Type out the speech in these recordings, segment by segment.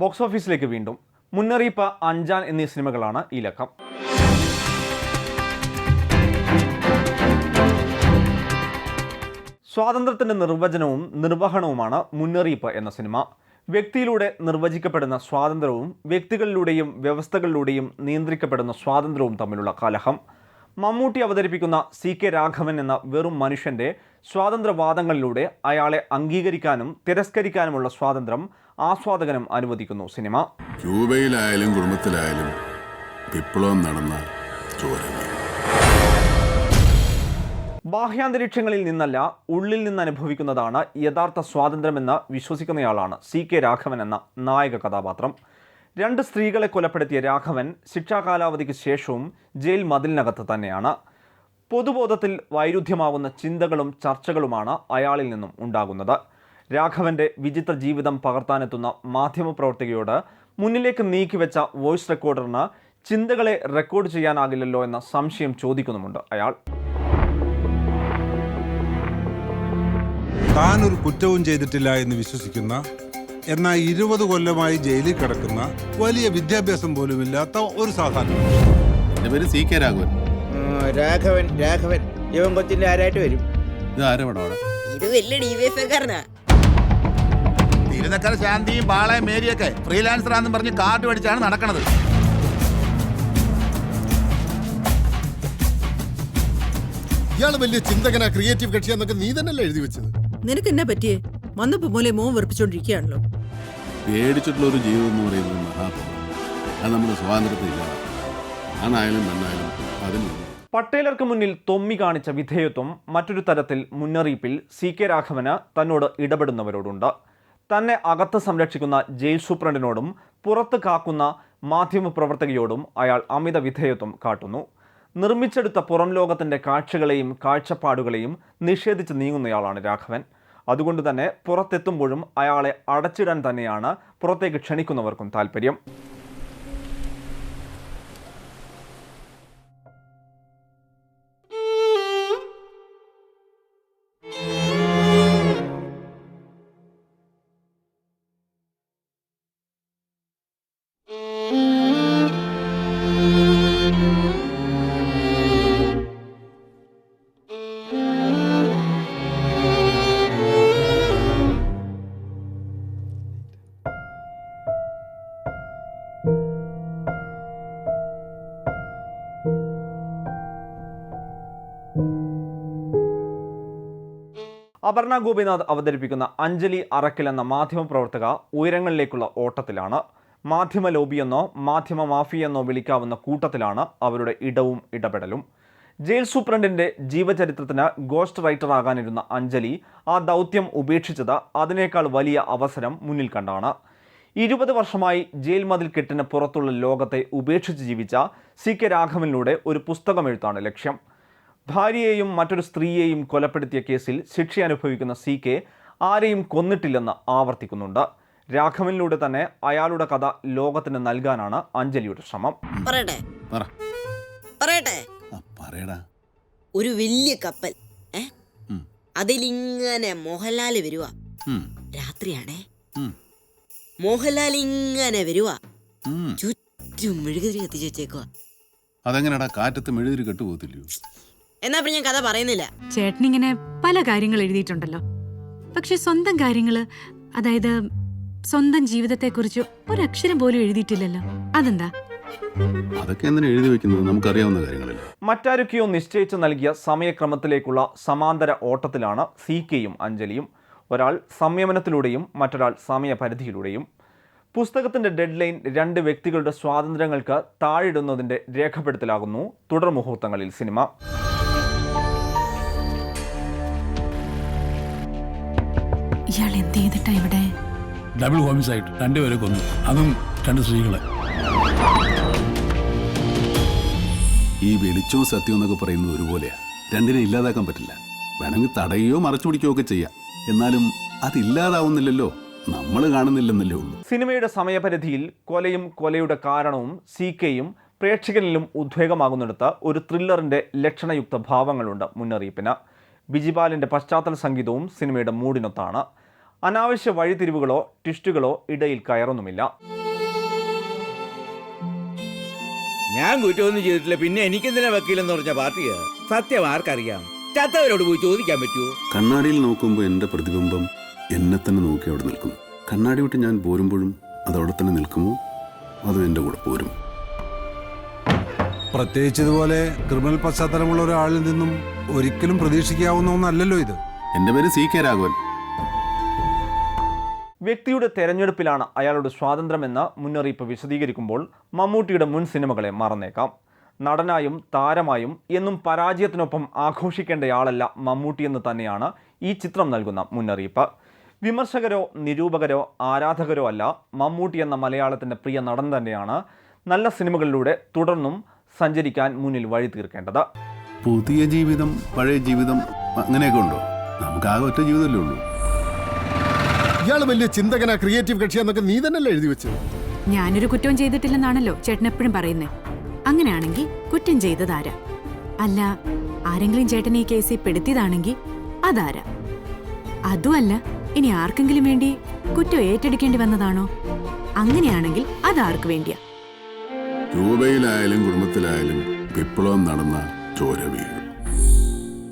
Box ഓഫീസിലേക്ക് വീണ്ടും മുന്നറിയിപ്പ്, അഞ്ചാൻ എന്നീ സിനിമകളാണ് ഈ ലക്കം. സ്വാതന്ത്ര്യത്തിൻ്റെ നിർവചനവും നിർവഹണവുമാണ് മുന്നറിയിപ്പ് എന്ന സിനിമ. വ്യക്തിയിലൂടെ നിർവചിക്കപ്പെടുന്ന സ്വാതന്ത്ര്യവും വ്യക്തികളിലൂടെയും വ്യവസ്ഥകളിലൂടെയും നിയന്ത്രിക്കപ്പെടുന്ന സ്വാതന്ത്ര്യവും തമ്മിലുള്ള കലഹം. മമ്മൂട്ടി അവതരിപ്പിക്കുന്ന CK രാഘവൻ എന്ന വെറും മനുഷ്യൻ്റെ സ്വാതന്ത്ര്യവാദങ്ങളിലൂടെ അയാളെ അംഗീകരിക്കാനും തിരസ്കരിക്കാനുമുള്ള സ്വാതന്ത്ര്യം ആസ്വാദകനും അനുവദിക്കുന്നു സിനിമ. ക്യൂബയിലായാലും കുടുംബത്തിലായാലും വിപ്ലവം നടന്ന ചോരമേ. ബാഹ്യാന്തരീക്ഷങ്ങളിൽ നിന്നല്ല, ഉള്ളിൽ നിന്ന് അനുഭവിക്കുന്നതാണ് യഥാർത്ഥ സ്വാതന്ത്ര്യമെന്ന് വിശ്വസിക്കുന്നയാളാണ് CK രാഘവൻ എന്ന നായക കഥാപാത്രം. 2 സ്ത്രീകളെ കൊലപ്പെടുത്തിയ രാഘവൻ ശിക്ഷാ കാലാവധിക്ക് ശേഷവും ജയിൽ മതിലിനകത്ത് തന്നെയാണ്. പൊതുബോധത്തിൽ വൈരുദ്ധ്യമാവുന്ന ചിന്തകളും ചർച്ചകളുമാണ് അയാളിൽ നിന്നും ഉണ്ടാകുന്നത്. രാഘവൻ്റെ വിചിത്ര ജീവിതം പകർത്താനെത്തുന്ന മാധ്യമപ്രവർത്തകയോട് മുന്നിലേക്ക് നീക്കിവെച്ച വോയിസ് റെക്കോർഡറിന് ചിന്തകളെ റെക്കോർഡ് ചെയ്യാനാകില്ലല്ലോ എന്ന സംശയം ചോദിക്കുന്നുമുണ്ട് അയാൾ. താനൊരു കുറ്റവും ചെയ്തിട്ടില്ല എന്ന് വിശ്വസിക്കുന്ന, എന്നാൽ 20 കൊല്ലമായി ജയിലിൽ കിടക്കുന്ന, വലിയ വിദ്യാഭ്യാസം പോലും ഇല്ലാത്ത ഒരു സാധാരണ. എന്റെ പേര് CK രാഘവൻ. രാഘവൻ ഇവൻ കൊച്ചിന്റെ ആരായിട്ട് വരും? ഇത് ആരവിടെ? ഇത് വലിയ ഡിവൈഎഫ്ഐക്കാരനാ. തിരുനക്കര ശാന്തിയും ബാളയും മേരിയൊക്കെ ഫ്രീലാൻസറാന്നും പറഞ്ഞ് കാർഡ് മേടിച്ചാണ് നടക്കണത്. ഇയാള് വലിയ ചിന്തകനാ, ക്രിയേറ്റീവ് കക്ഷിയാന്നൊക്കെ നീ തന്നെയല്ലേ എഴുതി വെച്ചത്. നിനക്ക് എന്നാ പറ്റിയേ? വന്നപ്പോ മൂലെ മോൻ വെറുപ്പിച്ചോണ്ടിരിക്കുകയാണല്ലോ. പേടിച്ചിട്ടുള്ള ഒരു ജീവിതം എന്ന് പറയുന്നത് മഹാപാപം. അത് നമ്മുടെ സ്വാതന്ത്ര്യത്തില്ല. ആണായാലും പെണ്ണായാലും അതിന് പട്ടേലർക്ക് മുന്നിൽ തൊമ്മി കാണിച്ച വിധേയത്വം മറ്റൊരു തരത്തിൽ മുന്നറിയിപ്പിൽ CK രാഘവന് തന്നോട് ഇടപെടുന്നവരോടുണ്ട്. തന്നെ അകത്ത് സംരക്ഷിക്കുന്ന ജയിൽ സൂപ്രണ്ടിനോടും പുറത്ത് കാക്കുന്ന മാധ്യമപ്രവർത്തകയോടും അയാൾ അമിത വിധേയത്വം കാട്ടുന്നു. നിർമ്മിച്ചെടുത്ത പുറം ലോകത്തിൻ്റെ കാഴ്ചകളെയും കാഴ്ചപ്പാടുകളെയും നിഷേധിച്ച് നീങ്ങുന്നയാളാണ് രാഘവൻ. അതുകൊണ്ട് തന്നെ പുറത്തെത്തുമ്പോഴും അയാളെ അടച്ചിടാൻ തന്നെയാണ് പുറത്തേക്ക് ക്ഷണിക്കുന്നവർക്കും താല്പര്യം. അപർണ ഗോപിനാഥ് അവതരിപ്പിക്കുന്ന അഞ്ജലി അറക്കൽ എന്ന മാധ്യമപ്രവർത്തക ഉയരങ്ങളിലേക്കുള്ള ഓട്ടത്തിലാണ്. മാധ്യമ ലോബിയെന്നോ മാധ്യമ മാഫിയെന്നോ വിളിക്കാവുന്ന കൂട്ടത്തിലാണ് അവരുടെ ഇടവും ഇടപെടലും. ജയിൽ സൂപ്രണ്ടിൻ്റെ ജീവചരിത്രത്തിന് ഗോസ്റ്റ് റൈറ്റർ ആകാനിരുന്ന അഞ്ജലി ആ ദൗത്യം ഉപേക്ഷിച്ചത് അതിനേക്കാൾ വലിയ അവസരം മുന്നിൽ കണ്ടാണ്. 20 വർഷമായി ജയിൽ മതിൽ കെട്ടിന് പുറത്തുള്ള ലോകത്തെ ഉപേക്ഷിച്ച് ജീവിച്ച CK രാഘവനിലൂടെ ഒരു പുസ്തകമെഴുത്താണ് ലക്ഷ്യം. ഭാര്യയെയും മറ്റൊരു സ്ത്രീയെയും കൊലപ്പെടുത്തിയ കേസിൽ ശിക്ഷ അനുഭവിക്കുന്ന CK ആരെയും കൊന്നിട്ടില്ലെന്ന് ആവർത്തിക്കുന്നുണ്ട്. രാഘവനിലൂടെ തന്നെ അയാളുടെ കഥ ലോകത്തിന് നൽകാനാണ് അഞ്ജലിയുടെ ശ്രമം. ഒരു വലിയ കപ്പൽ, അതിലിങ്ങനെ മോഹൻലാല് വരുവാ. രാത്രിയാണേ, മോഹൻലാൽ ഇങ്ങനെ വരുവാ, ചുറ്റും മെഴുകുതിരി കത്തിച്ച് വെച്ചേക്കുവാ. അതെങ്ങനെയാ കാറ്റത്ത് മെഴുകുതിരി കെട്ടുപോകത്തില്ലയോ? എന്നാ പിന്നെ ഞാൻ കഥ പറയുന്നില്ല. ചേട്ടനിങ്ങനെ പല കാര്യങ്ങൾ എഴുതിയിട്ടുണ്ടല്ലോ, പക്ഷെ സ്വന്തം കാര്യങ്ങള്, അതായത് സ്വന്തം ജീവിതത്തെക്കുറിച്ച് ഒരക്ഷരം പോലും എഴുതിയിട്ടില്ലല്ലോ. അതെന്താ? അതൊക്കെ എന്തിനാ എഴുതി വെക്കുന്നത്? നമുക്കറിയാവുന്ന കാര്യങ്ങളല്ലേ. മറ്റാരൊക്കെയോ നിശ്ചയിച്ചു നൽകിയ സമയക്രമത്തിലേക്കുള്ള സമാന്തര ഓട്ടത്തിലാണ് CKയും അഞ്ജലിയും. ഒരാൾ സംയമനത്തിലൂടെയും മറ്റൊരാൾ സമയപരിധിയിലൂടെയും. പുസ്തകത്തിൻ്റെ ഡെഡ് ലൈൻ 2 വ്യക്തികളുടെ സ്വാതന്ത്ര്യങ്ങൾക്ക് താഴിടുന്നതിൻ്റെ രേഖപ്പെടുത്തലാകുന്നു തുടർ മുഹൂർത്തങ്ങളിൽ സിനിമ. ഇയാൾ എന്ത് ചെയ്തിട്ടാ ഇവിടെ? ഡബിൾ ഹോമിസൈഡ്, 2 പേരെ കൊന്നു, അതും 2 സ്ത്രീകളെ. ഈ വെളിച്ചവും സത്യവും എന്നൊക്കെ പറയുന്നത് ഒരുപോലെയാ. രണ്ടിനെ ഇല്ലാതാക്കാൻ പറ്റില്ല. വേണമെങ്കിൽ തടയുകയോ മറച്ചു പിടിക്കുകയോ ഒക്കെ ചെയ്യാം. എന്നാലും അതില്ലാതാവുന്നില്ലല്ലോ, നമ്മൾ കാണുന്നില്ലെന്നല്ലേ ഉള്ളൂ. സിനിമയുടെ സമയപരിധിയിൽ കൊലയും കൊലയുടെ കാരണവും CKയും പ്രേക്ഷകരിലും ഉദ്വേഗമാകുന്നിടത്ത് ഒരു ത്രില്ലറിൻ്റെ ലക്ഷണയുക്ത ഭാവങ്ങളുണ്ട് മുന്നറിയിപ്പിന്. ബിജിപാലിൻ്റെ പശ്ചാത്തല സംഗീതവും സിനിമയുടെ മൂഡിനൊത്താണ്. അനാവശ്യ വഴിതിരിവുകളോ ട്വിസ്റ്റുകളോ ഇടയിൽ കയറൊന്നുമില്ല. ഞാൻ കുറ്റമൊന്നും ചെയ്തിട്ടില്ല, പിന്നെ എനിക്കെന്തിനാ വക്കീലെന്ന് പറഞ്ഞ പാർട്ടിയാ. സത്യം ആർക്കറിയാം? ചത്തവരോട് പോയി ചോദിക്കാൻ പറ്റുമോ? കണ്ണാടിയിൽ നോക്കുമ്പോൾ എൻ്റെ പ്രതിബിംബം എന്നെ തന്നെ നോക്കി അവിടെ നിൽക്കും. കണ്ണാടി വിട്ട് ഞാൻ പോരുമ്പോഴും അതവിടെ തന്നെ നിൽക്കുമോ, അതും എൻ്റെ കൂടെ പോരും. പ്രത്യേകിച്ച് ഇതുപോലെ ക്രിമിനൽ പശ്ചാത്തലമുള്ള ഒരാളിൽ നിന്നും ഒരിക്കലും പ്രതീക്ഷിക്കാവുന്ന ഒന്നല്ലല്ലോ ഇത്. എൻ്റെ പേര് CK രാഘവൻ. വ്യക്തിയുടെ തെരഞ്ഞെടുപ്പിലാണ് അയാളുടെ സ്വാതന്ത്ര്യമെന്ന മുന്നറിയിപ്പ് വിശദീകരിക്കുമ്പോൾ മമ്മൂട്ടിയുടെ മുൻ സിനിമകളെ മറന്നേക്കാം. നടനായും താരമായും എന്നും പരാജയത്തിനൊപ്പം ആഘോഷിക്കേണ്ടയാളല്ല മമ്മൂട്ടിയെന്ന് തന്നെയാണ് ഈ ചിത്രം നൽകുന്ന മുന്നറിയിപ്പ്. വിമർശകരോ നിരൂപകരോ ആരാധകരോ അല്ല, മമ്മൂട്ടി എന്ന മലയാളത്തിൻ്റെ പ്രിയ നടൻ തന്നെയാണ് നല്ല സിനിമകളിലൂടെ തുടർന്നും സഞ്ചരിക്കാൻ മുന്നിൽ വഴി തീർക്കേണ്ടത്. പുതിയ ജീവിതം പഴയ ജീവിതം അങ്ങനെയൊക്കെ ഉണ്ടോ? നമുക്കാകെ ഒറ്റ ജീവിതമല്ലേ ഉള്ളൂ. ഇയാള് വലിയ ചിന്തകനാ, ക്രിയേറ്റീവ് കക്ഷിയാന്നൊക്കെ നീ തന്നെയല്ലേ എഴുതി വെച്ചത്. ഞാനൊരു കുറ്റവും ചെയ്തിട്ടില്ലെന്നാണല്ലോ ചേട്ടൻ എപ്പോഴും പറയുന്നേ. അങ്ങനെയാണെങ്കിൽ കുറ്റം ചെയ്തതാരാ? അല്ല, ആരെങ്കിലും ചേട്ടൻ ഈ കേസിൽ പെടുത്തിയതാണെങ്കിൽ അതാരാ? അതുമല്ല, ഇനി ആർക്കെങ്കിലും വേണ്ടി കുറ്റം ഏറ്റെടുക്കേണ്ടി വന്നതാണോ? അങ്ങനെയാണെങ്കിൽ അതാർക്ക് വേണ്ടിയാ? രൂപയിലായാലും കുടുംബത്തിലായാലും വിപ്ലവം നടന്ന ചോര വീഴും.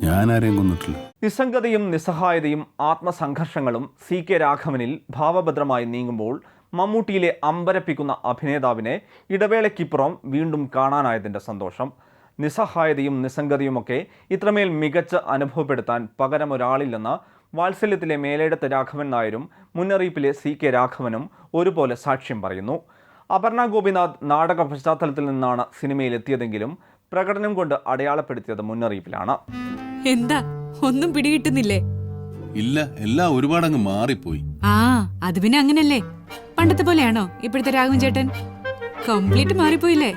ഞാൻ ആരെയും കൊന്നിട്ടില്ല. നിസ്സംഗതയും നിസ്സഹായതയും ആത്മസംഘർഷങ്ങളും CK രാഘവനിൽ ഭാവഭദ്രമായി നീങ്ങുമ്പോൾ മമ്മൂട്ടിയിലെ അമ്പരപ്പിക്കുന്ന അഭിനേതാവിനെ ഇടവേളയ്ക്കിപ്പുറം വീണ്ടും കാണാനായതിൻ്റെ സന്തോഷം. നിസ്സഹായതയും നിസ്സംഗതയുമൊക്കെ ഇത്രമേൽ മികച്ച അനുഭവപ്പെടുത്താൻ പകരമൊരാളില്ലെന്ന് വാത്സല്യത്തിലെ മേലേടത്ത് രാഘവൻ നായരും മുന്നറിയിപ്പിലെ CK രാഘവനും ഒരുപോലെ സാക്ഷ്യം പറയുന്നു. അപർണ ഗോപിനാഥ് നാടക പശ്ചാത്തലത്തിൽ നിന്നാണ് സിനിമയിലെത്തിയതെങ്കിലും പ്രകടനം കൊണ്ട് അടയാളപ്പെടുത്തിയത് മുന്നറിയിപ്പിലാണ്. എന്താ ഒന്നും പിടികിട്ടുന്നില്ലേ? ഇല്ല, എല്ലാം ഒരുപാടങ്ങ് മാറിപ്പോയി. അത് പിന്നെ അങ്ങനല്ലേ. പണ്ടത്തെ പോലെയാണോ ഇപ്പോഴത്തെ രാഘവൻ ചേട്ടൻ? കംപ്ലീറ്റ് മാറിപ്പോയില്ലേ?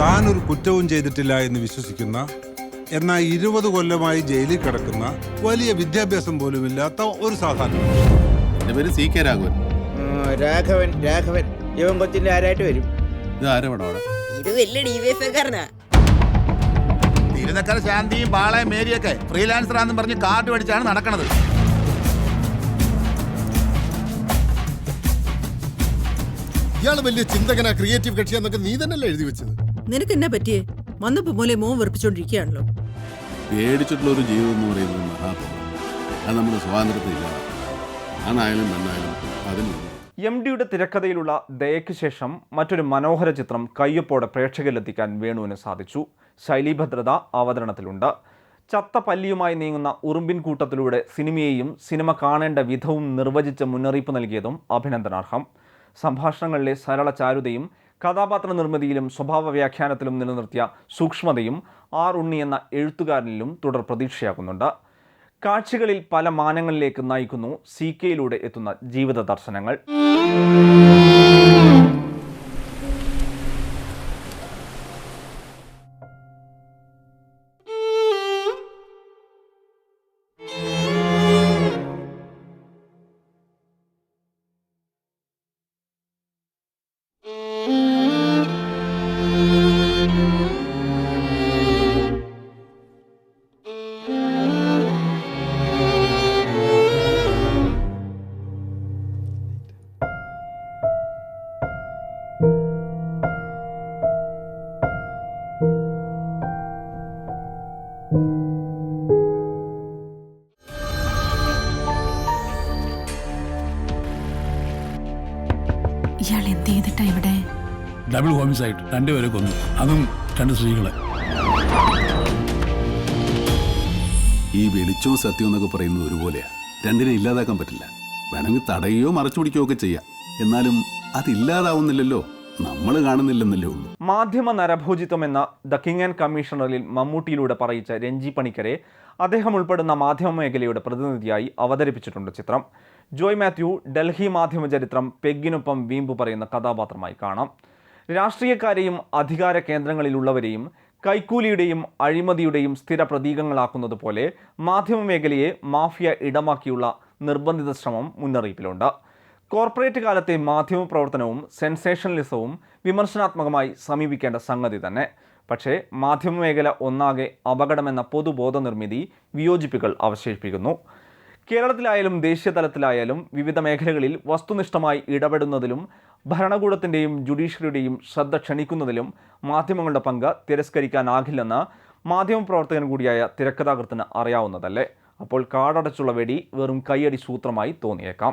താൻ ഒരു കുറ്റവും ചെയ്തിട്ടില്ല എന്ന് വിശ്വസിക്കുന്ന, എന്നാൽ 20 കൊല്ലമായി ജയിലിൽ കിടക്കുന്ന, വലിയ വിദ്യാഭ്യാസം പോലും ഇല്ലാത്ത ഒരു സാധാരണ. എൻ്റെ പേര് CK രാഘവൻ. രാഘവൻ രാഘവൻ ഇവൻ കൊച്ചിന്റെ ആരായിട്ട് വരും? ഇത് ആരവിടെ? ഇത് വലിയ ഡിവൈഎഫ്ഐക്കാരനാ. തിരുനക്കര ശാന്തിയും പാളയം മേരിയൊക്കെ ഫ്രീലാൻസറാന്നും പറഞ്ഞ് കാർഡ് പഠിച്ചാണ് നടക്കണത്. ഇയാള് വലിയ ചിന്തകനാ, ക്രിയേറ്റീവ് കക്ഷിയാന്നൊക്കെ നീ തന്നെയല്ലേ എഴുതി വെച്ചത്. നിനക്ക് എന്നാ പറ്റിയേ? വന്നപ്പോ മൂലം മോൻ വെറുപ്പിച്ചോണ്ടിരിക്കുകയാണല്ലോ. പേടിച്ചിട്ടുള്ള ഒരു ജീവിതം എന്ന് പറയുന്നത് മഹാപാപം. അത് നമ്മുടെ സ്വാതന്ത്ര്യത്തിലില്ല. ആണായാലും പെണ്ണായാലും അതിനുണ്ട്. MDയുടെ തിരക്കഥയിലുള്ള ദയയ്ക്ക് ശേഷം മറ്റൊരു മനോഹര ചിത്രം കയ്യൊപ്പോടെ പ്രേക്ഷകരിലെത്തിക്കാൻ വേണുവിന് സാധിച്ചു. ശൈലീഭദ്രത അവതരണത്തിലുണ്ട്. ചത്ത പല്ലിയുമായി നീങ്ങുന്ന ഉറുമ്പിൻ കൂട്ടത്തിലൂടെ സിനിമയെയും സിനിമ കാണേണ്ട വിധവും നിർവചിച്ച് മുന്നറിയിപ്പ് നൽകിയതും അഭിനന്ദനാർഹം. സംഭാഷണങ്ങളിലെ സരള ചാരുതയും കഥാപാത്ര നിർമ്മിതിയിലും സ്വഭാവ വ്യാഖ്യാനത്തിലും നിലനിർത്തിയ സൂക്ഷ്മതയും ഉണ്ണി എന്ന എഴുത്തുകാരനിലും തുടർ പ്രതീക്ഷയാകുന്നുണ്ട്. കാഴ്ചകളിൽ പല മാനങ്ങളിലേക്ക് നയിക്കുന്നു CKയിലൂടെ എത്തുന്ന ജീവിത ദർശനങ്ങൾ. ഇയാൾ എന്ത് ചെയ്തിട്ടാ ഇവിടെ? ഡബിൾ ഹോമിസൈഡ്, 2 പേരെ കൊന്നു, അതും 2 സ്ത്രീകളെ. ഈ വെളിച്ചവും സത്യവും എന്നൊക്കെ പറയുന്നത് ഒരുപോലെയാ. രണ്ടിനെ ഇല്ലാതാക്കാൻ പറ്റില്ല. വേണമെങ്കിൽ തടയുകയോ മറച്ചു പിടിക്കുകയോ ഒക്കെ ചെയ്യാം. എന്നാലും അതില്ലാതാവുന്നില്ലല്ലോ, നമ്മൾ കാണുന്നില്ലെന്നല്ലേ ഉള്ളൂ. മാധ്യമ നരഭോജിത്വം എന്ന ദ കിങ് ആൻഡ് കമ്മീഷണറിൽ മമ്മൂട്ടിയിലൂടെ പറയിച്ച രഞ്ജി പണിക്കരെ അദ്ദേഹം ഉൾപ്പെടുന്ന മാധ്യമ മേഖലയുടെ പ്രതിനിധിയായി അവതരിപ്പിച്ചിട്ടുണ്ട് ചിത്രം. ജോയ് മാത്യു ഡൽഹി മാധ്യമ ചരിത്രം പെഗ്ഗിനൊപ്പം വീമ്പ് പറയുന്ന കഥാപാത്രമായി കാണാം. രാഷ്ട്രീയക്കാരെയും അധികാര കേന്ദ്രങ്ങളിലുള്ളവരെയും കൈക്കൂലിയുടെയും അഴിമതിയുടെയും സ്ഥിര പ്രതീകങ്ങളാക്കുന്നത് പോലെ മാധ്യമ മേഖലയെ മാഫിയ ഇടമാക്കിയുള്ള നിർബന്ധിത ശ്രമം മുന്നറിയിപ്പിലുണ്ട്. കോർപ്പറേറ്റ് കാലത്തെ മാധ്യമ പ്രവർത്തനവും സെൻസേഷണലിസവും വിമർശനാത്മകമായി സമീപിക്കേണ്ട സംഗതി തന്നെ. പക്ഷേ മാധ്യമമേഖല ഒന്നാകെ അപകടമെന്ന പൊതുബോധ നിർമ്മിതി വിയോജിപ്പുകൾ അവശേഷിപ്പിക്കുന്നു. കേരളത്തിലായാലും ദേശീയ തലത്തിലായാലും വിവിധ മേഖലകളിൽ വസ്തുനിഷ്ഠമായി ഇടപെടുന്നതിലും ഭരണകൂടത്തിൻ്റെയും ജുഡീഷ്യറിയുടെയും ശ്രദ്ധ ക്ഷണിക്കുന്നതിലും മാധ്യമങ്ങളുടെ പങ്ക് തിരസ്കരിക്കാനാകില്ലെന്ന് മാധ്യമപ്രവർത്തകൻ കൂടിയായ തിരക്കഥാകൃത്തിന് അറിയാവുന്നതല്ലേ? അപ്പോൾ കാടടച്ചുള്ള വെടി വെറും കൈയടി സൂത്രമായി തോന്നിയേക്കാം.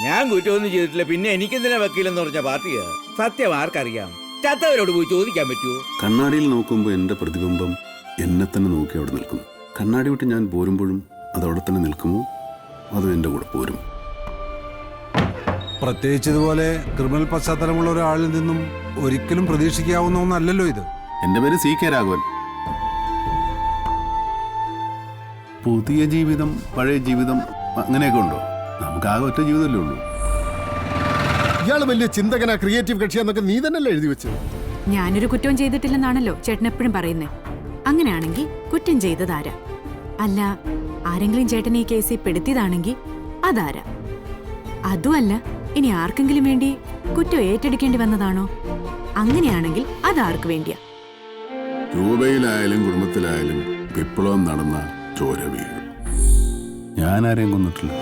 ഞാൻ കുറ്റമൊന്നും ചെയ്തിട്ടില്ല, പിന്നെ എനിക്കെന്തിനാ വക്കീലെന്ന് പറഞ്ഞ പാർട്ടിയാ. സത്യം ആർക്കറിയാം? ചത്തവരോട് പോയി ചോദിക്കാൻ പറ്റുമോ? കണ്ണാടിയിൽ നോക്കുമ്പോൾ എൻ്റെ പ്രതിബിംബം എന്നെ തന്നെ നോക്കി അവിടെ നിൽക്കും. കണ്ണാടി വിട്ട് ഞാൻ പോരുമ്പോഴും അതവിടെ തന്നെ നിൽക്കുമോ, അതും എൻ്റെ കൂടെ പോരും. പ്രത്യേകിച്ച് ഇതുപോലെ ക്രിമിനൽ പശ്ചാത്തലമുള്ള ഒരാളിൽ നിന്നും ഒരിക്കലും പ്രതീക്ഷിക്കാവുന്ന ഒന്നല്ലല്ലോ ഇത്. എൻ്റെ പേര് CK രാഘവൻ. പുതിയ ജീവിതം, പഴയ ജീവിതം അങ്ങനെയൊക്കെ ഉണ്ടോ? നമുക്കാകെ ഒറ്റ ജീവിതമല്ലേ ഉള്ളൂ. ഇയാള് വലിയ ചിന്തകനാ, ക്രിയേറ്റീവ് കക്ഷിയാന്നൊക്കെ നീ തന്നെയല്ലേ എഴുതി വെച്ചത്. ഞാനൊരു കുറ്റവും ചെയ്തിട്ടില്ലെന്നാണല്ലോ ചേട്ടൻ എപ്പോഴും പറയുന്നേ. അങ്ങനെയാണെങ്കിൽ കുറ്റം ചെയ്തതാരാ? അല്ല, ആരെങ്കിലും ചേട്ടനെ ഈ കേസിൽ പെടുത്തിയതാണെങ്കിൽ അതാരാ? അതുമല്ല, ഇനി ആർക്കെങ്കിലും വേണ്ടി കുറ്റം ഏറ്റെടുക്കേണ്ടി വന്നതാണോ? അങ്ങനെയാണെങ്കിൽ അതാർക്ക് വേണ്ടിയാ? രൂപയിലായാലും കുടുംബത്തിലായാലും വിപ്ലവം നടന്ന ചോര വീഴും. ഞാനാരെയും കൊന്നിട്ടില്ല.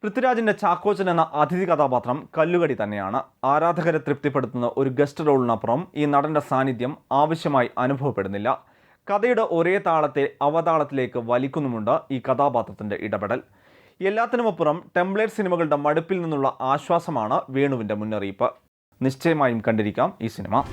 പൃഥ്വിരാജിന്റെ ചാക്കോച്ചൻ എന്ന അതിഥി കഥാപാത്രം കല്ലുകടി തന്നെയാണ്. ആരാധകരെ തൃപ്തിപ്പെടുത്തുന്ന ഒരു ഗസ്റ്റ് റോളിനപ്പുറം ഈ നടന്റെ സാന്നിധ്യം ആവശ്യമായി അനുഭവപ്പെടുന്നില്ല. കഥയുടെ ഒരേ താളത്തെ അവതാളത്തിലേക്ക് വലിക്കുന്നുമുണ്ട് ഈ കഥാപാത്രത്തിന്റെ ഇടപെടൽ. എല്ലാത്തിനുമപ്പുറം ടെംപ്ലേറ്റ് സിനിമകളുടെ മടുപ്പിൽ നിന്നുള്ള ആശ്വാസമാണ് വേണുവിന്റെ മുന്നറിയിപ്പ്. നിശ്ചയമായും കണ്ടിരിക്കാം ഈ സിനിമ.